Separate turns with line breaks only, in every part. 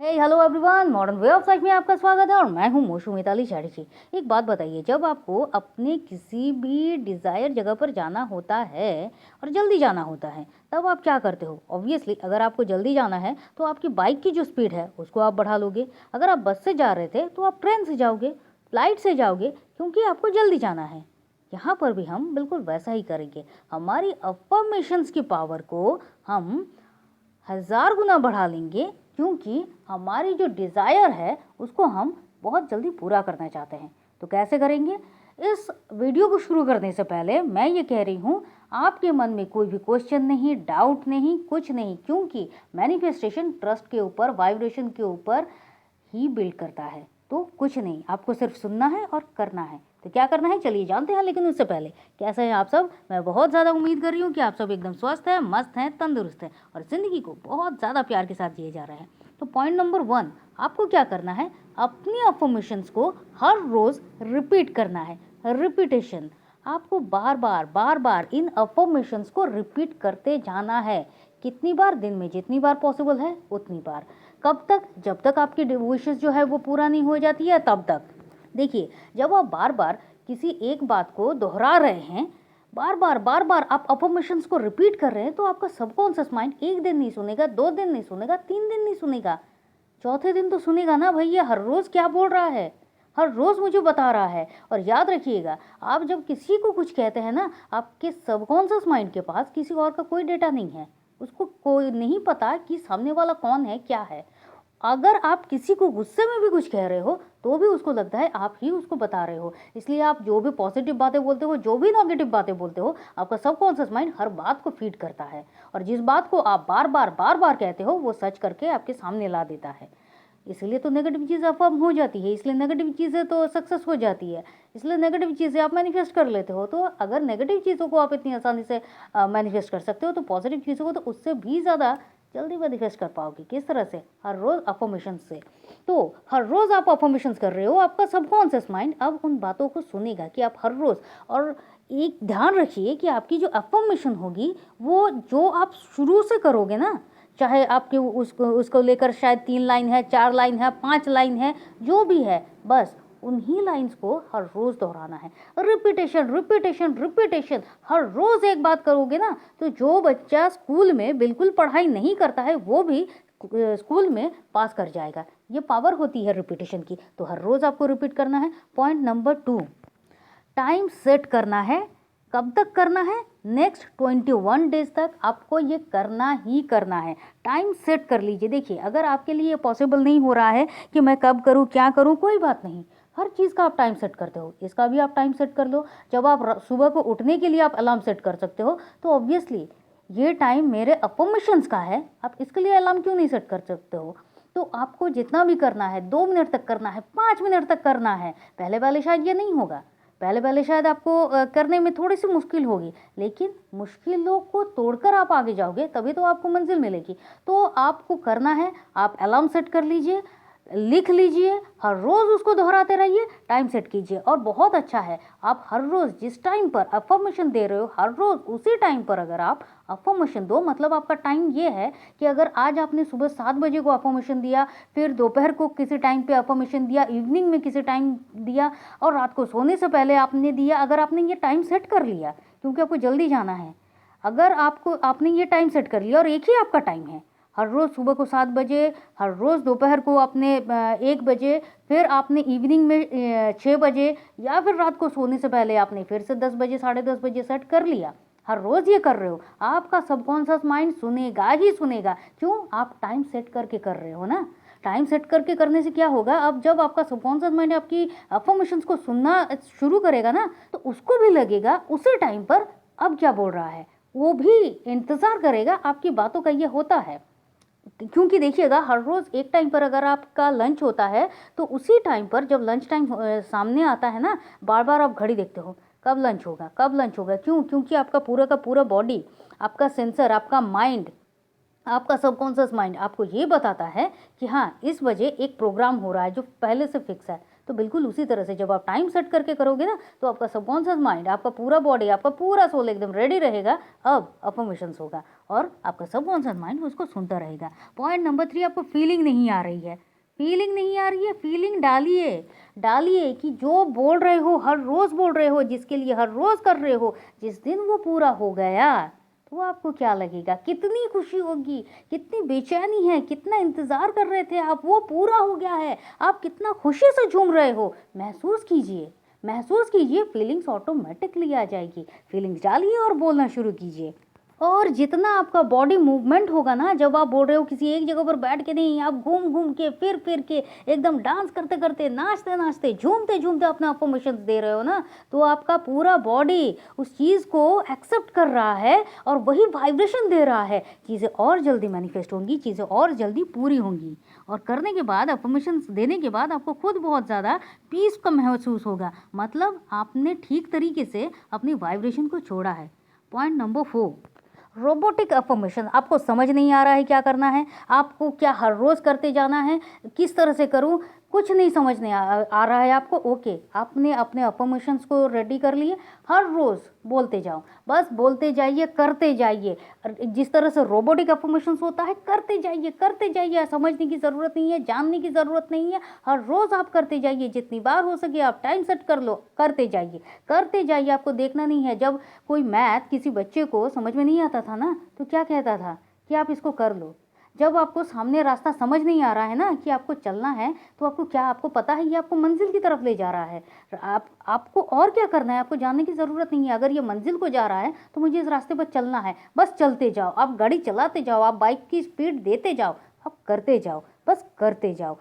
Hey hello everyone, modern way of life में आपका स्वागत है और मैं हूं मोशू मिताली चैटर्जी। एक बात बताइए, जब आपको अपने किसी भी डिज़ायर जगह पर जाना होता है और जल्दी जाना होता है, तब आप क्या करते हो? ऑब्वियसली अगर आपको जल्दी जाना है तो आपकी बाइक की जो स्पीड है उसको आप बढ़ा लोगे। अगर आप बस से जा रहे थे तो आप ट्रेन से जाओगे, फ्लाइट से जाओगे, क्योंकि आपको जल्दी जाना है। यहाँ पर भी हम बिल्कुल वैसा ही करेंगे। हमारी अफर्मेशंस की पावर को हम 1000 गुना बढ़ा लेंगे, क्योंकि हमारी जो डिज़ायर है उसको हम बहुत जल्दी पूरा करना चाहते हैं। तो कैसे करेंगे? इस वीडियो को शुरू करने से पहले मैं ये कह रही हूँ, आपके मन में कोई भी क्वेश्चन नहीं, डाउट नहीं, कुछ नहीं, क्योंकि मैनिफेस्टेशन ट्रस्ट के ऊपर, वाइब्रेशन के ऊपर ही बिल्ड करता है। तो कुछ नहीं, आपको सिर्फ सुनना है और करना है। तो क्या करना है चलिए जानते हैं। लेकिन उससे पहले कैसे हैं आप सब? मैं बहुत ज़्यादा उम्मीद कर रही हूँ कि आप सब एकदम स्वस्थ हैं, मस्त हैं, तंदुरुस्त हैं और ज़िंदगी को बहुत ज़्यादा प्यार के साथ जिए जा रहे हैं। तो पॉइंट नंबर 1, आपको क्या करना है? अपनी अफर्मेशंस को हर रोज़ रिपीट करना है। रिपीटेशन, आपको बार बार इन अफर्मेशंस को रिपीट करते जाना है। कितनी बार? दिन में जितनी बार पॉसिबल है उतनी बार। कब तक? जब तक आपकी विशेस जो है वो पूरा नहीं हो जाती है तब तक। देखिए, जब आप बार बार किसी एक बात को दोहरा रहे हैं, बार बार आप अफर्मेशंस को रिपीट कर रहे हैं, तो आपका सबकॉन्शियस माइंड एक दिन नहीं सुनेगा, 2 दिन नहीं सुनेगा, 3 दिन नहीं सुनेगा, चौथे दिन तो सुनेगा ना। भैया हर रोज़ क्या बोल रहा है, हर रोज़ मुझे बता रहा है। और याद रखिएगा, आप जब किसी को कुछ कहते हैं ना, आपके सबकॉन्शियस माइंड के पास किसी और का कोई डेटा नहीं है। उसको कोई नहीं पता कि सामने वाला कौन है, क्या है। अगर आप किसी को गुस्से में भी कुछ कह रहे हो तो भी उसको लगता है आप ही उसको बता रहे हो। इसलिए आप जो भी पॉजिटिव बातें बोलते हो, जो भी नेगेटिव बातें बोलते हो, आपका सबकॉन्शियस माइंड हर बात को फीड करता है। और जिस बात को आप बार बार कहते हो वो सच करके आपके सामने ला देता है। इसलिए तो नेगेटिव चीज़ अफर्म हो जाती है, इसलिए नेगेटिव चीज़ें तो सक्सेस हो जाती है, इसलिए नेगेटिव चीज़ें आप मैनिफेस्ट कर लेते हो। तो अगर नेगेटिव चीज़ों को आप इतनी आसानी से मैनिफेस्ट कर सकते हो, तो पॉजिटिव चीज़ों को तो उससे भी ज़्यादा जल्दी मैनिफेस्ट कर पाओगे। किस तरह से? हर रोज़ अफर्मेशन से। तो हर रोज़ आप अफर्मेशंस कर रहे हो, आपका सबकॉन्शियस माइंड अब उन बातों को सुनेगा कि आप हर रोज़। और एक ध्यान रखिए कि आपकी जो अफर्मेशन होगी वो जो आप शुरू से करोगे ना, चाहे आपके उसको उसको लेकर शायद 3 लाइन है, 4 लाइन है, 5 लाइन है, जो भी है, बस उन्हीं लाइंस को हर रोज़ दोहराना है। रिपीटेशन रिपीटेशन रिपीटेशन, हर रोज़ एक बात करोगे ना, तो जो बच्चा स्कूल में बिल्कुल पढ़ाई नहीं करता है वो भी स्कूल में पास कर जाएगा। ये पावर होती है रिपीटेशन की। तो हर रोज़ आपको रिपीट करना है। पॉइंट नंबर 2, टाइम सेट करना है। कब तक करना है? नेक्स्ट 21 डेज तक आपको ये करना ही करना है। टाइम सेट कर लीजिए। देखिए, अगर आपके लिए पॉसिबल नहीं हो रहा है कि मैं कब करूँ, क्या करूँ, कोई बात नहीं, हर चीज़ का आप टाइम सेट करते हो, इसका भी आप टाइम सेट कर लो। जब आप सुबह को उठने के लिए आप अलार्म सेट कर सकते हो, तो ऑब्वियसली ये टाइम मेरे अफर्मेशंस का है, आप इसके लिए अलार्म क्यों नहीं सेट कर सकते हो? तो आपको जितना भी करना है, 2 मिनट तक करना है, 5 मिनट तक करना है। पहले पहले शायद ये नहीं होगा, पहले पहले शायद आपको करने में थोड़ी सी मुश्किल होगी, लेकिन मुश्किलों को तोड़कर आप आगे जाओगे, तभी तो आपको मंजिल मिलेगी। तो आपको करना है, आप अलार्म सेट कर लीजिए, लिख लीजिए, हर रोज़ उसको दोहराते रहिए, टाइम सेट कीजिए। और बहुत अच्छा है, आप हर रोज़ जिस टाइम पर अफर्मेशन दे रहे हो, हर रोज़ उसी टाइम पर अगर आप अफर्मेशन दो, मतलब आपका टाइम ये है कि अगर आज आपने सुबह 7 बजे को अफर्मेशन दिया, फिर दोपहर को किसी टाइम पे अफर्मेशन दिया, इवनिंग में किसी टाइम दिया, और रात को सोने से पहले आपने दिया, अगर आपने ये टाइम सेट कर लिया, क्योंकि आपको जल्दी जाना है, अगर आपने ये टाइम सेट कर लिया और एक ही आपका टाइम है, हर रोज़ सुबह को 7 बजे, हर रोज़ दोपहर को आपने 1 बजे, फिर आपने इवनिंग में 6 बजे, या फिर रात को सोने से पहले आपने फिर से 10 बजे, साढ़े 10 बजे सेट कर लिया, हर रोज़ ये कर रहे हो, आपका सबकॉन्शियस माइंड सुनेगा ही सुनेगा। क्यों? आप टाइम सेट करके कर रहे हो ना। टाइम सेट करके करने से क्या होगा, अब जब आपका सबकॉन्शियस माइंड आपकी अफर्मेशंस को सुनना शुरू करेगा ना, तो उसको भी लगेगा उसी टाइम पर अब क्या बोल रहा है, वो भी इंतज़ार करेगा आपकी बातों का। ये होता है, क्योंकि देखिएगा, हर रोज़ एक टाइम पर अगर आपका लंच होता है, तो उसी टाइम पर जब लंच टाइम सामने आता है ना, बार बार आप घड़ी देखते हो, कब लंच होगा, कब लंच होगा। क्यों? क्योंकि आपका पूरा का पूरा बॉडी, आपका सेंसर, आपका माइंड, आपका सबकॉन्शियस माइंड आपको ये बताता है कि हाँ, इस वजह एक प्रोग्राम हो रहा है जो पहले से फिक्स है। तो बिल्कुल उसी तरह से जब आप टाइम सेट करके करोगे ना, तो आपका सबकॉन्शियस माइंड, आपका पूरा बॉडी, आपका पूरा सोल एकदम रेडी रहेगा। अब अफर्मेशंस होगा और आपका सबकॉन्शियस माइंड उसको सुनता रहेगा। पॉइंट नंबर 3, आपको फीलिंग नहीं आ रही है। फीलिंग नहीं आ रही है, फीलिंग डालिए कि जो बोल रहे हो, हर रोज़ बोल रहे हो, जिसके लिए हर रोज़ कर रहे हो, जिस दिन वो पूरा हो गया तो आपको क्या लगेगा, कितनी खुशी होगी, कितनी बेचैनी है, कितना इंतज़ार कर रहे थे आप, वो पूरा हो गया है, आप कितना खुशी से झूम रहे हो। महसूस कीजिए, फीलिंग्स ऑटोमेटिकली आ जाएगी। फीलिंग्स डालिए और बोलना शुरू कीजिए। और जितना आपका बॉडी मूवमेंट होगा ना, जब आप बोल रहे हो, किसी एक जगह पर बैठ के नहीं, आप घूम घूम के, फिर के, एकदम डांस करते करते, नाचते नाचते, झूमते झूमते अपना अफर्मेशंस दे रहे हो ना, तो आपका पूरा बॉडी उस चीज़ को एक्सेप्ट कर रहा है और वही वाइब्रेशन दे रहा है। चीज़ें और जल्दी मैनिफेस्ट होंगी, चीज़ें और जल्दी पूरी होंगी। और करने के बाद, अफर्मेशंस देने के बाद आपको खुद बहुत ज़्यादा पीस का महसूस होगा। मतलब आपने ठीक तरीके से अपनी वाइब्रेशन को छोड़ा है। Point number 4, robotic affirmation. आपको समझ नहीं आ रहा है क्या करना है, आपको क्या हर रोज़ करते जाना है, किस तरह से करूं, कुछ नहीं समझ नहीं आ रहा है आपको। ओके, आपने अपने अफर्मेशंस को रेडी कर लिए, हर रोज़ बोलते जाओ, बस बोलते जाइए, करते जाइए। जिस तरह से रोबोटिक अफर्मेशंस होता है, करते जाइए, समझने की ज़रूरत नहीं है, जानने की ज़रूरत नहीं है, हर रोज़ आप करते जाइए, जितनी बार हो सके आप टाइम सेट कर लो, करते जाइए। आपको देखना नहीं है, जब कोई मैथ किसी बच्चे को समझ में नहीं आता था ना, तो क्या कहता था कि आप इसको कर लो। जब आपको सामने रास्ता समझ नहीं आ रहा है ना कि आपको चलना है, तो आपको पता है ये आपको मंजिल की तरफ ले जा रहा है। आपको और क्या करना है, आपको जानने की ज़रूरत नहीं है। अगर ये मंजिल को जा रहा है तो मुझे इस रास्ते पर चलना है, बस चलते जाओ। आप गाड़ी चलाते जाओ, आप बाइक की स्पीड देते जाओ, आप करते जाओ, बस करते जाओ।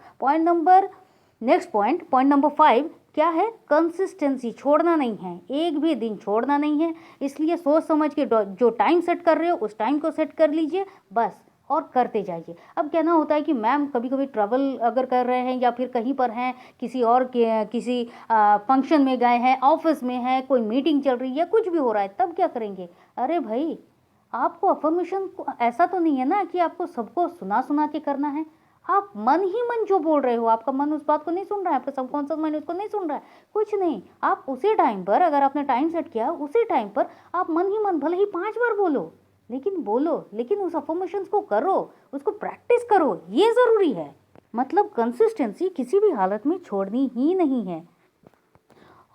नेक्स्ट पॉइंट नंबर 5 क्या है, कंसिस्टेंसी। छोड़ना नहीं है, एक भी दिन छोड़ना नहीं है। इसलिए सोच समझ के जो टाइम सेट कर रहे हो, उस टाइम को सेट कर लीजिए बस, और करते जाइए। अब कहना होता है कि मैम कभी कभी ट्रैवल अगर कर रहे हैं या फिर कहीं पर हैं, किसी फंक्शन में गए हैं, ऑफिस में हैं, कोई मीटिंग चल रही है, कुछ भी हो रहा है, तब क्या करेंगे। अरे भाई, आपको अफर्मेशन ऐसा तो नहीं है ना कि आपको सबको सुना सुना के करना है। आप मन ही मन जो बोल रहे हो, आपका मन उस बात को नहीं सुन रहा है, आपका सबकॉन्शियस माइंड उसको नहीं सुन रहा है, कुछ नहीं। आप उसी टाइम पर, अगर आपने टाइम सेट किया, उसी टाइम पर आप मन ही मन भले ही 5 बार बोलो, लेकिन उस अफर्मेशंस को करो, उसको प्रैक्टिस करो, ये ज़रूरी है। मतलब कंसिस्टेंसी किसी भी हालत में छोड़नी ही नहीं है।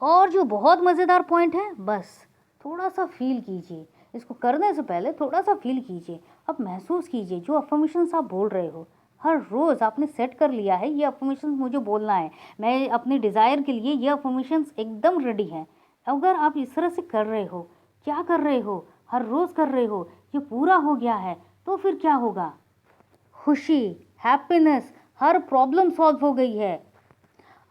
और जो बहुत मज़ेदार पॉइंट है, बस थोड़ा सा फील कीजिए, इसको करने से पहले थोड़ा सा फील कीजिए। अब महसूस कीजिए जो अफर्मेशंस आप बोल रहे हो, हर रोज़ आपने सेट कर लिया है, ये अफर्मेशंस मुझे बोलना है, मैं अपने डिज़ायर के लिए ये अफर्मेशंस एकदम रेडी है। अगर आप इस तरह से कर रहे हो, क्या कर रहे हो, हर रोज़ कर रहे हो, ये पूरा हो गया है, तो फिर क्या होगा, खुशी, हैप्पीनेस, हर प्रॉब्लम सॉल्व हो गई है।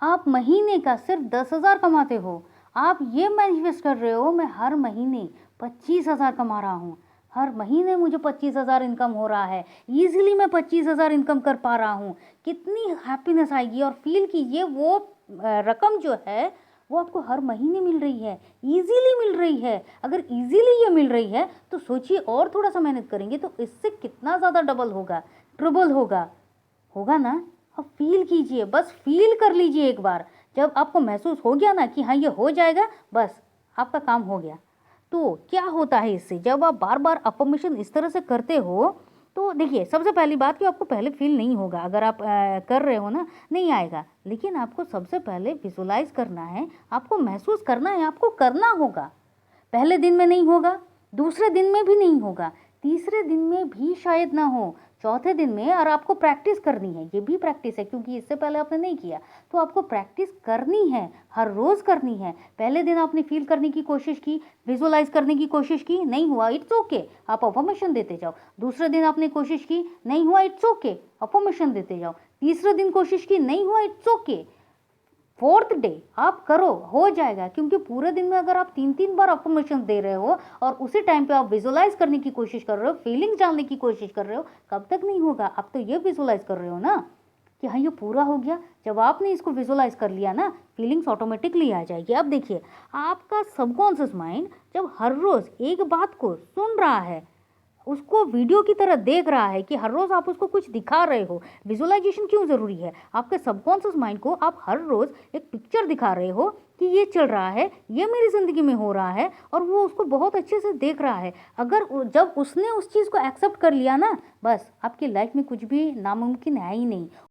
आप महीने का सिर्फ 10,000 कमाते हो, आप ये मैनिफेस्ट कर रहे हो मैं हर महीने 25,000 कमा रहा हूँ, हर महीने मुझे 25,000 इनकम हो रहा है, ईजिली मैं 25,000 इनकम कर पा रहा हूँ। कितनी हैप्पीनेस आएगी। और फील कीजिए वो रकम जो है वो आपको हर महीने मिल रही है, ईजीली मिल रही है। अगर ईजीली ये मिल रही है तो सोचिए, और थोड़ा सा मेहनत करेंगे तो इससे कितना ज़्यादा डबल होगा, ट्रिपल होगा ना। अब फील कीजिए, बस फील कर लीजिए एक बार। जब आपको महसूस हो गया ना कि हाँ ये हो जाएगा, बस आपका काम हो गया। तो क्या होता है इससे, जब आप बार बार अफर्मेशन इस तरह से करते हो, तो देखिए सबसे पहली बात कि आपको पहले फील नहीं होगा। अगर आप कर रहे हो ना, नहीं आएगा। लेकिन आपको सबसे पहले विजुलाइज करना है, आपको महसूस करना है, आपको करना होगा। पहले दिन में नहीं होगा, दूसरे दिन में भी नहीं होगा, तीसरे दिन में भी शायद ना हो, चौथे दिन में। और आपको प्रैक्टिस करनी है, ये भी प्रैक्टिस है क्योंकि इससे पहले आपने नहीं किया, तो आपको प्रैक्टिस करनी है, हर रोज़ करनी है। पहले दिन आपने फील करने की कोशिश की, विजुलाइज करने की कोशिश की, नहीं हुआ, इट्स ओके, आप अफर्मेशन देते जाओ। दूसरे दिन आपने कोशिश की, नहीं हुआ, इट्स ओके, अफर्मेशन देते जाओ। तीसरे दिन कोशिश की, नहीं हुआ, इट्स ओके। फोर्थ डे आप करो, हो जाएगा। क्योंकि पूरे दिन में अगर आप 3-3 बार अफर्मेशन दे रहे हो और उसी टाइम पे आप विजुलाइज करने की कोशिश कर रहे हो, फीलिंग्स जानने की कोशिश कर रहे हो, कब तक नहीं होगा। आप तो ये विजुलाइज कर रहे हो ना कि हाँ ये पूरा हो गया। जब आपने इसको विजुलाइज कर लिया ना, फीलिंग्स ऑटोमेटिकली आ जाएगी। अब देखिए, आपका सबकॉन्शियस माइंड जब हर रोज़ एक बात को सुन रहा है, उसको वीडियो की तरह देख रहा है कि हर रोज़ आप उसको कुछ दिखा रहे हो। विजुअलाइजेशन क्यों ज़रूरी है? आपके सबकॉन्शियस माइंड को आप हर रोज़ एक पिक्चर दिखा रहे हो कि ये चल रहा है, ये मेरी ज़िंदगी में हो रहा है और वो उसको बहुत अच्छे से देख रहा है। अगर जब उसने उस चीज़ को एक्सेप्ट कर लिया ना, बस आपकी लाइफ में कुछ भी नामुमकिन है ही नहीं।